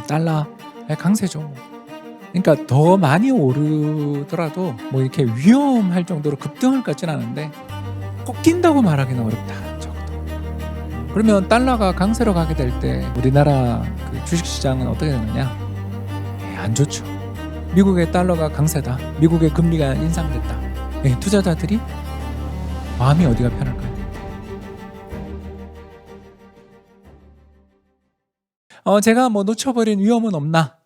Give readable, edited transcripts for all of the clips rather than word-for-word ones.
달러의 강세죠. 그러니까 더 많이 오르더라도 뭐 이렇게 위험할 정도로 급등할 것 같진 않은데 꼭 낀다고 말하기는 어렵다. 적어도. 그러면 달러가 강세로 가게 될 때 우리나라 그 주식시장은 어떻게 되느냐? 안 좋죠. 미국의 달러가 강세다. 미국의 금리가 인상됐다. 투자자들이 마음이 어디가 편할까요? 제가 뭐 놓쳐버린 위험은 없나?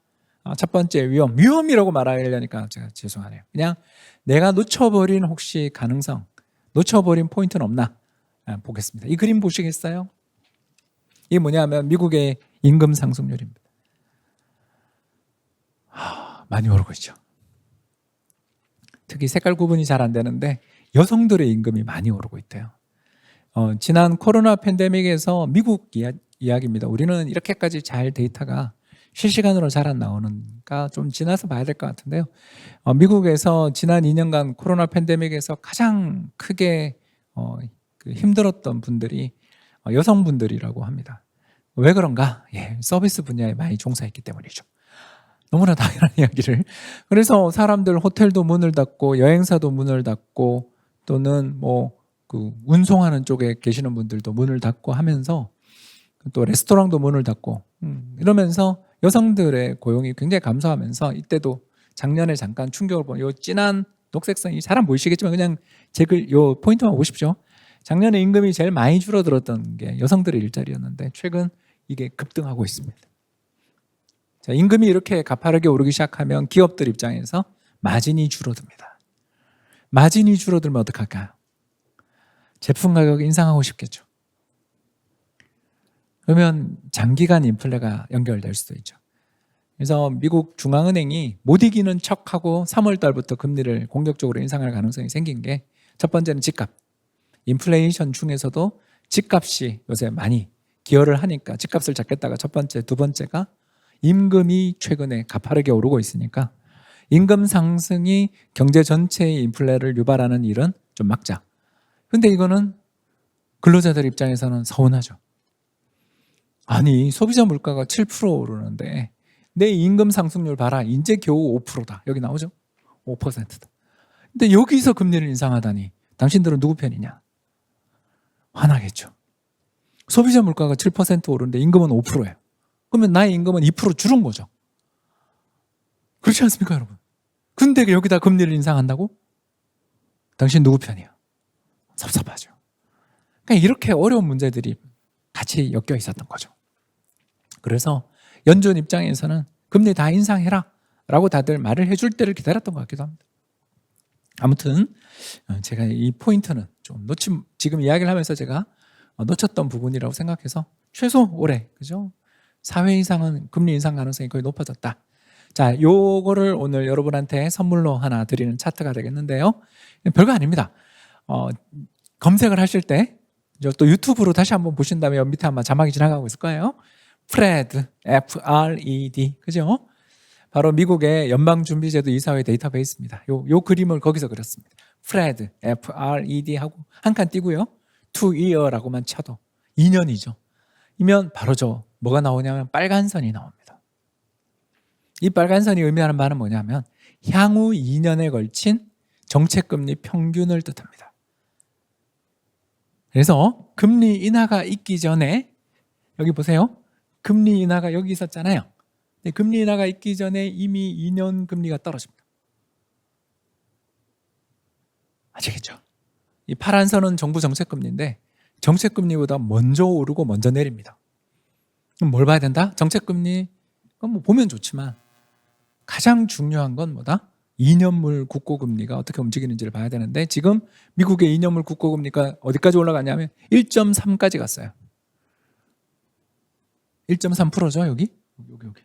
첫 번째 위험이라고 말하려니까 제가 죄송하네요. 그냥 내가 놓쳐버린 혹시 가능성, 놓쳐버린 포인트는 없나? 보겠습니다. 이 그림 보시겠어요? 이게 뭐냐면 미국의 임금 상승률입니다. 많이 오르고 있죠. 특히 색깔 구분이 잘 안 되는데 여성들의 임금이 많이 오르고 있대요. 지난 코로나 팬데믹에서 미국 이야기입니다. 우리는 이렇게까지 잘 데이터가 실시간으로 잘 안 나오는가 좀 지나서 봐야 될 것 같은데요. 미국에서 지난 2년간 코로나 팬데믹에서 가장 크게 힘들었던 분들이 여성분들이라고 합니다. 왜 그런가? 서비스 분야에 많이 종사했기 때문이죠. 너무나 당연한 이야기를. 그래서 사람들 호텔도 문을 닫고 여행사도 문을 닫고 또는 그 운송하는 쪽에 계시는 분들도 문을 닫고 하면서 또 레스토랑도 문을 닫고 이러면서 여성들의 고용이 굉장히 감소하면서 이때도 작년에 잠깐 충격을 본 요 진한 녹색선이 잘 안 보이시겠지만 그냥 요 포인트만 보십시오. 작년에 임금이 제일 많이 줄어들었던 게 여성들의 일자리였는데 최근 이게 급등하고 있습니다. 자, 임금이 이렇게 가파르게 오르기 시작하면 기업들 입장에서 마진이 줄어듭니다. 마진이 줄어들면 어떡할까요? 제품 가격 인상하고 싶겠죠. 그러면 장기간 인플레가 연결될 수도 있죠. 그래서 미국 중앙은행이 못 이기는 척하고 3월 달부터 금리를 공격적으로 인상할 가능성이 생긴 게 첫 번째는 집값. 인플레이션 중에서도 집값이 요새 많이 기여를 하니까 집값을 잡겠다가 첫 번째, 두 번째가 임금이 최근에 가파르게 오르고 있으니까 임금 상승이 경제 전체의 인플레를 유발하는 일은 좀 막자. 근데 이거는 근로자들 입장에서는 서운하죠. 아니 소비자 물가가 7% 오르는데 내 임금 상승률 봐라. 이제 겨우 5%다. 여기 나오죠? 5%다. 근데 여기서 금리를 인상하다니 당신들은 누구 편이냐? 화나겠죠. 소비자 물가가 7% 오르는데 임금은 5%예요. 그러면 나의 임금은 2% 줄은 거죠. 그렇지 않습니까, 여러분? 근데 여기다 금리를 인상한다고? 당신 누구 편이야? 섭섭하죠. 그러니까 이렇게 어려운 문제들이 같이 엮여 있었던 거죠. 그래서 연준 입장에서는 금리 다 인상해라 라고 다들 말을 해줄 때를 기다렸던 것 같기도 합니다. 아무튼 제가 이 포인트는 좀 지금 이야기를 하면서 제가 놓쳤던 부분이라고 생각해서 최소 올해 그죠? 4회 이상은 금리 인상 가능성이 거의 높아졌다. 자, 요거를 오늘 여러분한테 선물로 하나 드리는 차트가 되겠는데요. 별거 아닙니다. 검색을 하실 때 또 유튜브로 다시 한번 보신다면 밑에 아마 자막이 지나가고 있을 거예요. FRED, F-R-E-D, 그죠? 바로 미국의 연방준비제도 이사회 데이터베이스입니다. 요 그림을 거기서 그렸습니다. FRED, F-R-E-D 하고 한 칸 띄고요. 2year라고만 쳐도 2년이죠. 이면 바로 뭐가 나오냐면 빨간 선이 나옵니다. 이 빨간 선이 의미하는 바는 뭐냐면 향후 2년에 걸친 정책금리 평균을 뜻합니다. 그래서 금리 인하가 있기 전에 여기 보세요. 금리 인하가 여기 있었잖아요. 근데 금리 인하가 있기 전에 이미 2년 금리가 떨어집니다. 아시겠죠? 이 파란 선은 정부 정책금리인데 정책금리보다 먼저 오르고 먼저 내립니다. 그럼 뭘 봐야 된다? 정책금리 뭐 보면 좋지만 가장 중요한 건 뭐다? 2년물 국고금리가 어떻게 움직이는지를 봐야 되는데 지금 미국의 2년물 국고금리가 어디까지 올라갔냐면 1.3까지 갔어요. 1.3%죠 여기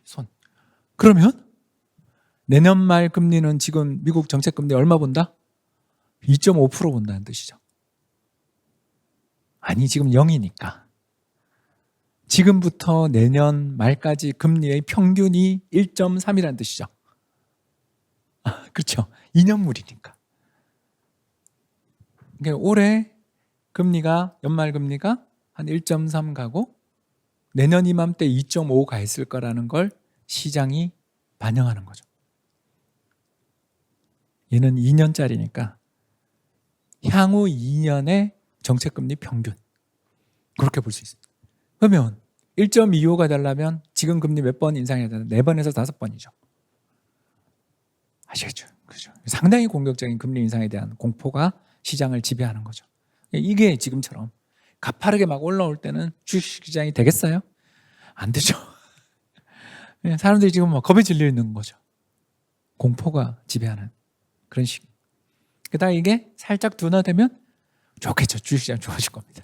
손. 그러면 내년 말 금리는 지금 미국 정책금리 얼마 본다? 2.5% 본다는 뜻이죠. 아니 지금 0이니까 지금부터 내년 말까지 금리의 평균이 1.3이라는 뜻이죠. 그렇죠. 2년물이니까. 그러니까 올해 금리가 연말 금리가 한 1.3 가고 내년 이맘때 2.5 가 있을 거라는 걸 시장이 반영하는 거죠. 얘는 2년짜리니까 향후 2년의 정책금리 평균, 그렇게 볼 수 있습니다. 그러면 1.25가 되려면 지금 금리 몇 번 인상해야 되나? 4번에서 5번이죠. 아시겠죠? 그죠? 상당히 공격적인 금리 인상에 대한 공포가 시장을 지배하는 거죠. 이게 지금처럼 가파르게 막 올라올 때는 주식시장이 되겠어요? 안 되죠. 사람들이 지금 막 겁에 질려 있는 거죠. 공포가 지배하는 그런 식. 게다가 이게 살짝 둔화되면 좋겠죠. 주식시장 좋아질 겁니다.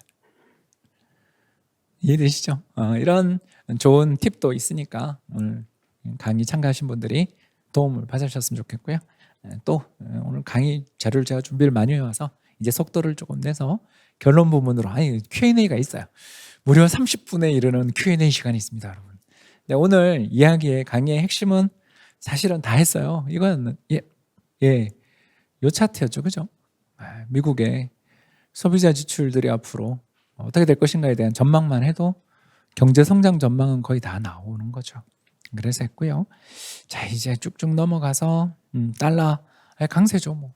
이해되시죠? 이런 좋은 팁도 있으니까 오늘 강의 참가하신 분들이 도움을 받으셨으면 좋겠고요. 또 오늘 강의 자료를 제가 준비를 많이 해와서 이제 속도를 조금 내서 결론 부분으로 Q&A가 있어요. 무려 30분에 이르는 Q&A 시간이 있습니다, 여러분. 네, 오늘 이야기의 강의의 핵심은 사실은 다 했어요. 이건 요 차트였죠, 그죠? 미국의 소비자 지출들이 앞으로 어떻게 될 것인가에 대한 전망만 해도 경제 성장 전망은 거의 다 나오는 거죠. 그래서 했고요. 자, 이제 쭉쭉 넘어가서 달러의 강세죠.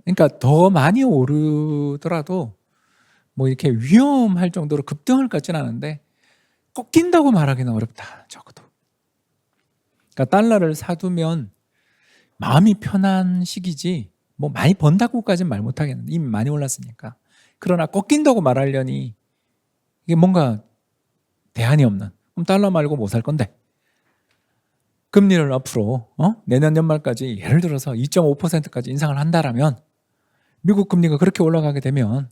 그러니까 더 많이 오르더라도 뭐 이렇게 위험할 정도로 급등할 것 같지는 않은데 꺾인다고 말하기는 어렵다. 적어도. 그러니까 달러를 사두면 마음이 편한 시기지 뭐 많이 번다고까지는 말 못하겠는데 이미 많이 올랐으니까. 그러나 꺾인다고 말하려니 이게 뭔가 대안이 없는. 그럼 달러 말고 뭐 살 건데? 금리를 앞으로 내년 연말까지 예를 들어서 2.5%까지 인상을 한다라면 미국 금리가 그렇게 올라가게 되면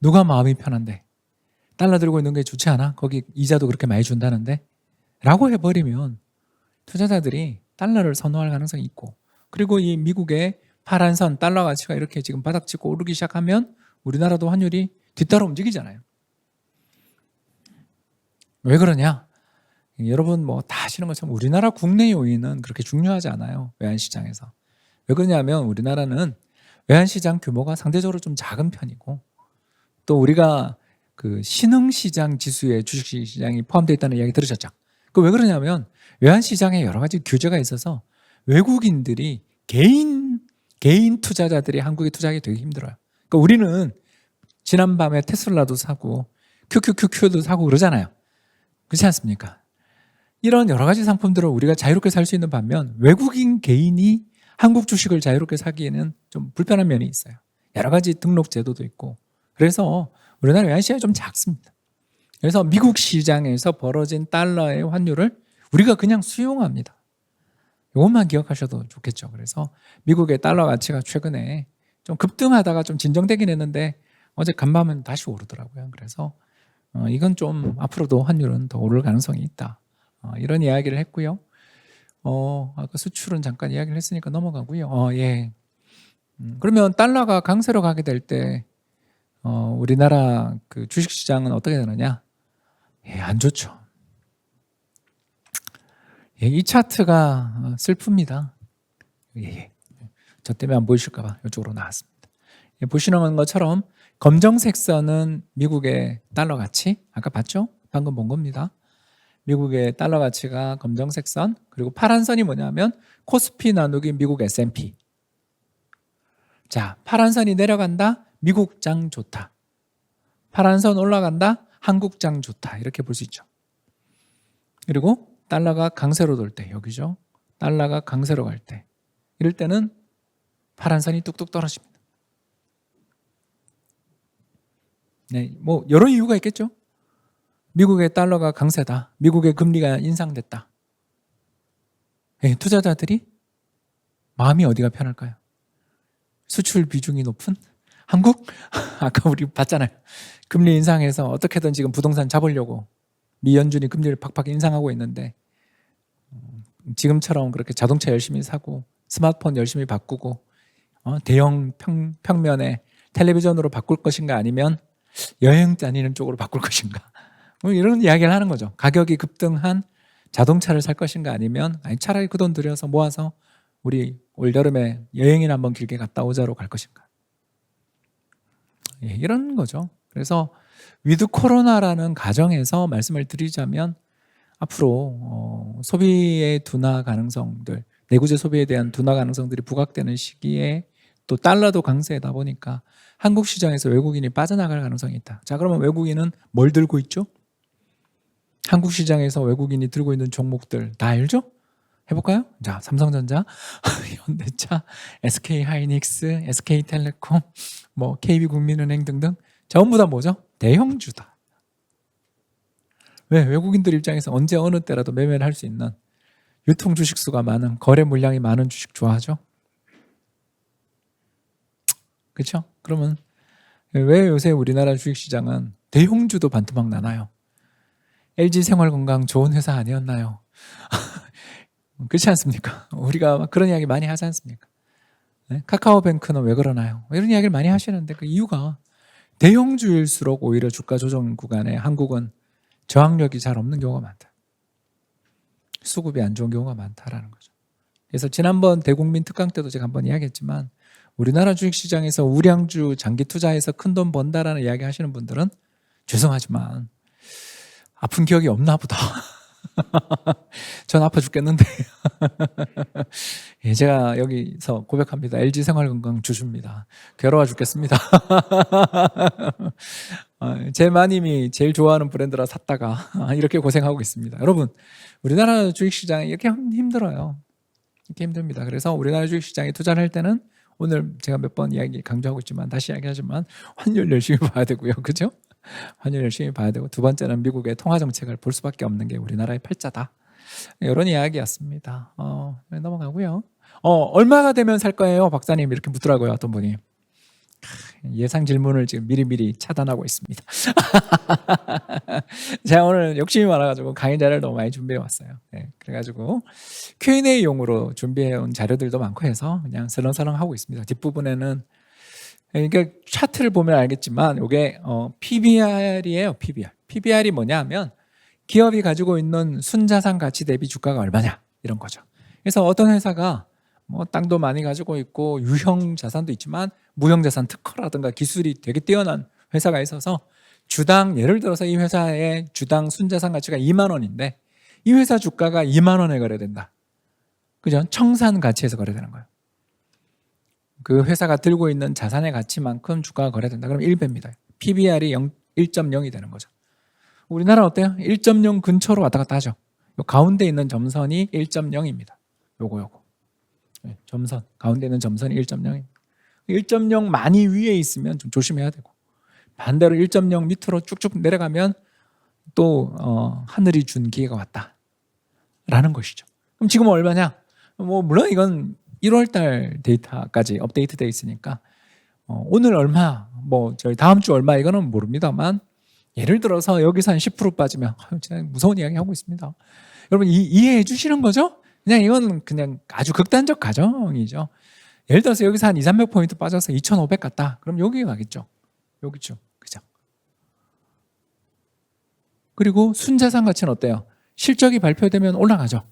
누가 마음이 편한데? 달러 들고 있는 게 좋지 않아? 거기 이자도 그렇게 많이 준다는데? 라고 해버리면 투자자들이 달러를 선호할 가능성이 있고, 그리고 이 미국의 파란 선 달러 가치가 이렇게 지금 바닥치고 오르기 시작하면 우리나라도 환율이 뒤따라 움직이잖아요. 왜 그러냐? 여러분 뭐 다 아시는 것처럼 우리나라 국내 요인은 그렇게 중요하지 않아요. 외환시장에서. 왜 그러냐면 우리나라는 외환시장 규모가 상대적으로 좀 작은 편이고, 또 우리가 그 신흥시장 지수에 주식시장이 포함되어 있다는 이야기 들으셨죠? 그 왜 그러냐면 외환시장에 여러 가지 규제가 있어서 외국인들이 개인 투자자들이 한국에 투자하기 되게 힘들어요. 그러니까 우리는 지난밤에 테슬라도 사고 QQQQ도 사고 그러잖아요. 그렇지 않습니까? 이런 여러 가지 상품들을 우리가 자유롭게 살 수 있는 반면 외국인 개인이 한국 주식을 자유롭게 사기에는 좀 불편한 면이 있어요. 여러 가지 등록 제도도 있고. 그래서 우리나라 외환시장이 좀 작습니다. 그래서 미국 시장에서 벌어진 달러의 환율을 우리가 그냥 수용합니다. 이것만 기억하셔도 좋겠죠. 그래서 미국의 달러 가치가 최근에 좀 급등하다가 좀 진정되긴 했는데 어제 간밤은 다시 오르더라고요. 그래서 이건 좀 앞으로도 환율은 더 오를 가능성이 있다. 이런 이야기를 했고요. 아까 수출은 잠깐 이야기를 했으니까 넘어가고요. 그러면 달러가 강세로 가게 될 때 우리나라 그 주식시장은 어떻게 되느냐? 안 좋죠. 이 차트가 슬픕니다. 저 때문에 안 보이실까 봐 이쪽으로 나왔습니다. 보시는 것처럼 검정색 선은 미국의 달러 가치, 아까 봤죠? 방금 본 겁니다. 미국의 달러 가치가 검정색 선, 그리고 파란 선이 뭐냐면 코스피 나누기 미국 S&P. 자, 파란 선이 내려간다, 미국장 좋다. 파란 선 올라간다, 한국장 좋다. 이렇게 볼 수 있죠. 그리고 달러가 강세로 돌 때, 여기죠. 달러가 강세로 갈 때, 이럴 때는 파란 선이 뚝뚝 떨어집니다. 네, 뭐 여러 이유가 있겠죠. 미국의 달러가 강세다. 미국의 금리가 인상됐다. 투자자들이 마음이 어디가 편할까요? 수출 비중이 높은 한국? 아까 우리 봤잖아요. 금리 인상해서 어떻게든 지금 부동산 잡으려고 미 연준이 금리를 팍팍 인상하고 있는데 지금처럼 그렇게 자동차 열심히 사고 스마트폰 열심히 바꾸고 대형 평면에 텔레비전으로 바꿀 것인가, 아니면 여행 다니는 쪽으로 바꿀 것인가, 뭐 이런 이야기를 하는 거죠. 가격이 급등한 자동차를 살 것인가, 아니면 차라리 그 돈 들여서 모아서 우리 올여름에 여행이나 한번 길게 갔다 오자로 갈 것인가. 이런 거죠. 그래서 위드 코로나라는 가정에서 말씀을 드리자면 앞으로 소비의 둔화 가능성들, 내구재 소비에 대한 둔화 가능성들이 부각되는 시기에 또 달러도 강세다 보니까 한국 시장에서 외국인이 빠져나갈 가능성이 있다. 자, 그러면 외국인은 뭘 들고 있죠? 한국 시장에서 외국인이 들고 있는 종목들 다 알죠? 해볼까요? 자, 삼성전자, 현대차, SK하이닉스, SK텔레콤, 뭐 KB국민은행 등등 전부 다 뭐죠? 대형주다. 왜? 외국인들 입장에서 언제 어느 때라도 매매를 할 수 있는 유통 주식 수가 많은, 거래 물량이 많은 주식 좋아하죠? 그렇죠? 그러면 왜 요새 우리나라 주식시장은 대형주도 반토막 나나요? LG생활건강 좋은 회사 아니었나요? 그렇지 않습니까? 우리가 막 그런 이야기 많이 하지 않습니까? 네? 카카오뱅크는 왜 그러나요? 이런 이야기를 많이 하시는데 그 이유가 대형주일수록 오히려 주가 조정 구간에 한국은 저항력이 잘 없는 경우가 많다. 수급이 안 좋은 경우가 많다라는 거죠. 그래서 지난번 대국민 특강 때도 제가 한번 이야기했지만 우리나라 주식시장에서 우량주 장기 투자해서 큰돈 번다라는 이야기 하시는 분들은 죄송하지만 아픈 기억이 없나 보다. 전 아파 죽겠는데. 예, 제가 여기서 고백합니다. LG생활건강 주주입니다. 괴로워 죽겠습니다. 제 마님이 제일 좋아하는 브랜드라 샀다가 이렇게 고생하고 있습니다. 여러분, 우리나라 주식시장이 이렇게 힘들어요. 이렇게 힘듭니다. 그래서 우리나라 주식시장에 투자를 할 때는 오늘 제가 몇 번 이야기 강조하고 있지만 다시 이야기하지만 환율 열심히 봐야 되고요. 그죠? 환율 열심히 봐야 되고 두 번째는 미국의 통화정책을 볼 수밖에 없는 게 우리나라의 팔자다. 이런 이야기였습니다. 넘어가고요. 얼마가 되면 살 거예요? 박사님 이렇게 묻더라고요. 어떤 분이. 예상 질문을 지금 미리미리 차단하고 있습니다. 제가 오늘 욕심이 많아가지고 강의 자료를 너무 많이 준비해 왔어요. 네, 그래가지고 Q&A용으로 준비해 온 자료들도 많고 해서 그냥 설렁설렁 하고 있습니다. 뒷부분에는 그러니까 차트를 보면 알겠지만 이게 PBR이에요. PBR이 뭐냐 하면 기업이 가지고 있는 순자산 가치 대비 주가가 얼마냐 이런 거죠. 그래서 어떤 회사가 뭐 땅도 많이 가지고 있고 유형 자산도 있지만 무형 자산 특허라든가 기술이 되게 뛰어난 회사가 있어서 주당 예를 들어서 이 회사의 주당 순자산 가치가 2만 원인데 이 회사 주가가 2만 원에 거래된다. 그죠? 청산 가치에서 거래되는 거예요. 그 회사가 들고 있는 자산의 가치만큼 주가가 거래된다. 그럼 1배입니다. PBR이 1.0이 되는 거죠. 우리나라 어때요? 1.0 근처로 왔다 갔다 하죠. 요 가운데 있는 점선이 1.0입니다. 요거. 점선, 가운데 있는 점선이 1.0입니다. 1.0 많이 위에 있으면 좀 조심해야 되고 반대로 1.0 밑으로 쭉쭉 내려가면 또 하늘이 준 기회가 왔다라는 것이죠. 그럼 지금은 얼마냐? 뭐 물론 이건 1월달 데이터까지 업데이트돼 있으니까 오늘 얼마, 뭐 저희 다음 주 얼마 이거는 모릅니다만 예를 들어서 여기서 한 10% 빠지면 진짜 무서운 이야기 하고 있습니다. 여러분 이해해 주시는 거죠? 그냥 이건 그냥 아주 극단적 가정이죠. 예를 들어서 여기서 한 200~300포인트 빠져서 2,500 갔다. 그럼 여기 가겠죠. 여기죠. 그죠? 그리고 순자산 가치는 어때요? 실적이 발표되면 올라가죠.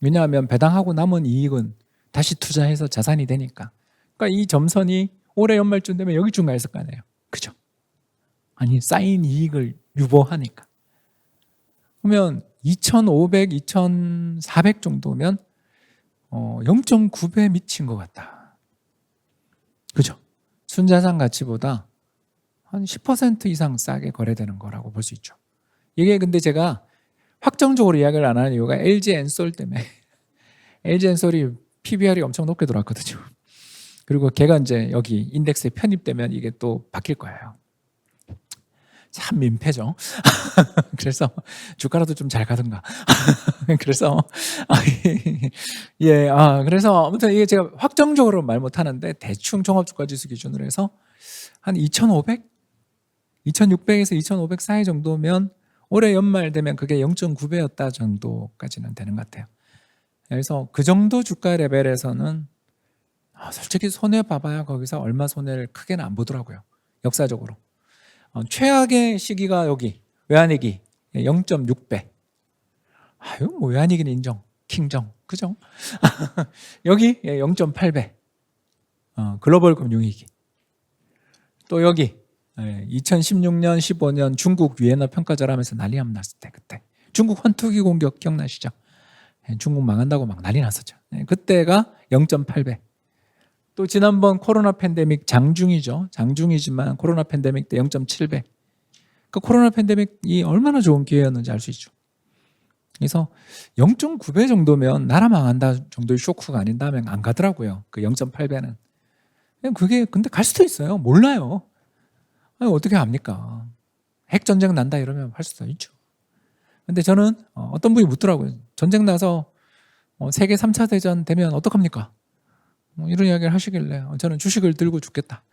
왜냐하면 배당하고 남은 이익은 다시 투자해서 자산이 되니까. 그러니까 이 점선이 올해 연말쯤 되면 여기 중간에 있을 거 아니에요. 그죠? 아니 쌓인 이익을 유보하니까. 그러면 2,500, 2,400 정도면 0.9배 미친 것 같다. 그죠? 순자산 가치보다 한 10% 이상 싸게 거래되는 거라고 볼 수 있죠. 이게 근데 제가 확정적으로 이야기를 안 하는 이유가 LG엔솔 때문에 LG엔솔이 PBR이 엄청 높게 들어왔거든요. 그리고 걔가 이제 여기 인덱스에 편입되면 이게 또 바뀔 거예요. 참 민폐죠. 그래서 주가라도 좀 잘 가든가. 그래서 그래서 아무튼 이게 제가 확정적으로 말 못하는데 대충 종합주가지수 기준으로 해서 한 2,500, 2,600에서 2,500 사이 정도면 올해 연말 되면 그게 0.9배였다 정도까지는 되는 것 같아요. 그래서 그 정도 주가 레벨에서는 솔직히 손해 봐봐야 거기서 얼마 손해를 크게는 안 보더라고요. 역사적으로. 최악의 시기가 여기 외환위기 0.6배. 뭐 외환위기는 인정. 킹정. 그죠? 여기 0.8배. 글로벌 금융위기. 또 여기 2016년, 15년 중국 위에너 평가절 하면서 난리 한번 났을 때, 그때 중국 환투기 공격 기억나시죠? 중국 망한다고 막 난리 났었죠. 그때가 0.8배. 또 지난번 코로나 팬데믹 장중이죠. 장중이지만 코로나 팬데믹 때 0.7배. 그 코로나 팬데믹이 얼마나 좋은 기회였는지 알 수 있죠. 그래서 0.9배 정도면 나라 망한다 정도의 쇼크가 아닌 다음에 안 가더라고요. 그 0.8배는. 그게 근데 갈 수도 있어요. 몰라요. 아니, 어떻게 합니까? 핵전쟁 난다 이러면 할 수도 있죠. 근데 저는 어떤 분이 묻더라고요. 전쟁 나서 세계 3차 대전 되면 어떡합니까? 이런 이야기를 하시길래 저는 주식을 들고 죽겠다.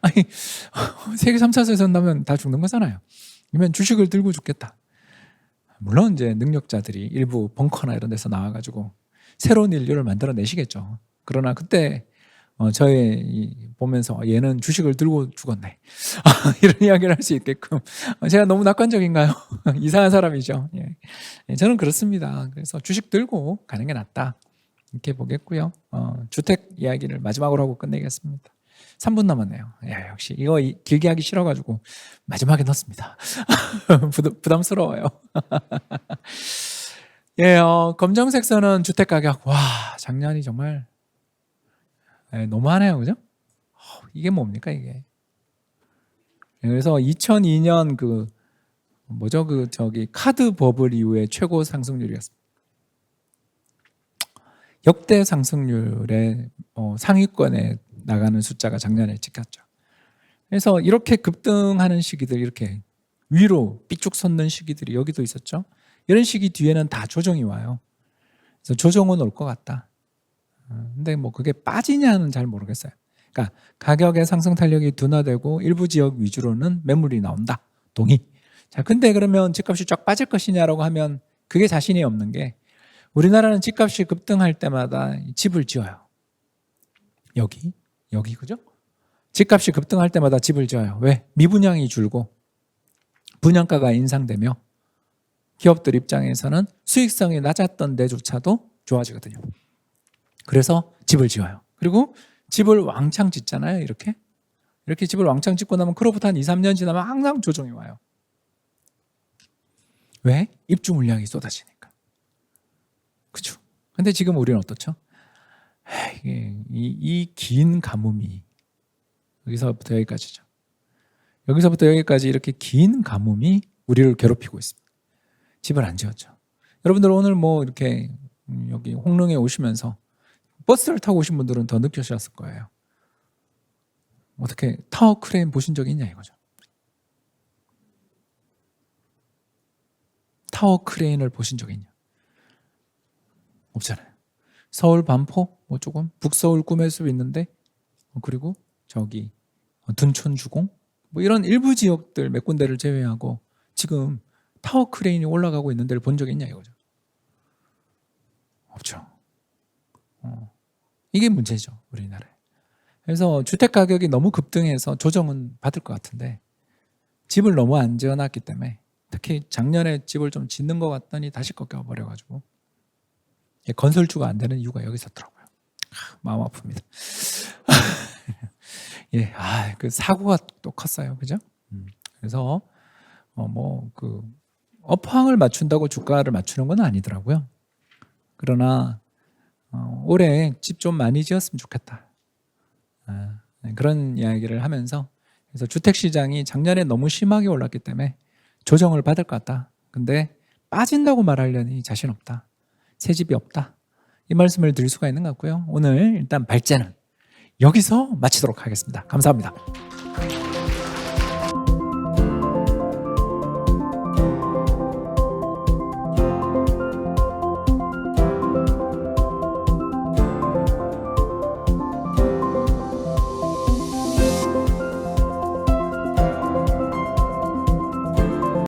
아니, 세계 3차 대전 나면 다 죽는 거잖아요. 그러면 주식을 들고 죽겠다. 물론 이제 능력자들이 일부 벙커나 이런 데서 나와가지고 새로운 인류를 만들어내시겠죠. 그러나 그때 저의 보면서 얘는 주식을 들고 죽었네. 이런 이야기를 할 수 있게끔. 제가 너무 낙관적인가요? 이상한 사람이죠. 예. 저는 그렇습니다. 그래서 주식 들고 가는 게 낫다. 이렇게 보겠고요. 주택 이야기를 마지막으로 하고 끝내겠습니다. 3분 남았네요. 야, 역시 이거 길게 하기 싫어가지고 마지막에 넣었습니다. 부담스러워요. 예, 검정색 선은 주택 가격. 와, 작년이 정말 너무하네요, 그죠? 이게 뭡니까 이게? 그래서 2002년 카드 버블 이후에 최고 상승률이었습니다. 역대 상승률의 상위권에 나가는 숫자가 작년에 찍혔죠. 그래서 이렇게 급등하는 시기들, 이렇게 위로 삐쭉 솟는 시기들이 여기도 있었죠. 이런 시기 뒤에는 다 조정이 와요. 그래서 조정은 올 것 같다. 근데 뭐 그게 빠지냐는 잘 모르겠어요. 그러니까 가격의 상승 탄력이 둔화되고 일부 지역 위주로는 매물이 나온다. 동의. 자, 근데 그러면 집값이 쫙 빠질 것이냐라고 하면 그게 자신이 없는 게, 우리나라는 집값이 급등할 때마다 집을 지어요. 여기 그죠? 집값이 급등할 때마다 집을 지어요. 왜? 미분양이 줄고 분양가가 인상되며 기업들 입장에서는 수익성이 낮았던 데조차도 좋아지거든요. 그래서 집을 지어요. 그리고 집을 왕창 짓잖아요. 이렇게 집을 왕창 짓고 나면 그로부터 한 2, 3년 지나면 항상 조정이 와요. 왜? 입주 물량이 쏟아지니까. 그죠? 근데 지금 우리는 어떻죠? 이 긴 가뭄이, 여기서부터 여기까지죠. 여기서부터 여기까지 이렇게 긴 가뭄이 우리를 괴롭히고 있습니다. 집을 안 지었죠. 여러분들 오늘 뭐 이렇게 여기 홍릉에 오시면서 버스를 타고 오신 분들은 더 느끼셨을 거예요. 어떻게 타워 크레인 보신 적이 있냐 이거죠. 타워 크레인을 보신 적이 있냐? 없잖아요. 서울 반포 뭐 조금, 북서울 꿈의 숲 있는데, 그리고 저기 둔촌 주공 뭐 이런 일부 지역들 몇 군데를 제외하고 지금 타워 크레인이 올라가고 있는 데를 본 적이 있냐 이거죠. 없죠. 이게 문제죠, 우리나라에. 그래서 주택 가격이 너무 급등해서 조정은 받을 것 같은데 집을 너무 안 지어놨기 때문에, 특히 작년에 집을 좀 짓는 것 같더니 다시 꺾여버려가지고 건설주가 안 되는 이유가 여기 있었더라고요. 마음 아픕니다. 예, 그 사고가 또 컸어요, 그죠? 그래서 업황을 맞춘다고 주가를 맞추는 건 아니더라고요. 그러나 올해 집 좀 많이 지었으면 좋겠다. 그런 이야기를 하면서, 그래서 주택 시장이 작년에 너무 심하게 올랐기 때문에 조정을 받을 것 같다. 근데 빠진다고 말하려니 자신 없다. 새 집이 없다. 이 말씀을 드릴 수가 있는 것 같고요. 오늘 일단 발제는 여기서 마치도록 하겠습니다. 감사합니다.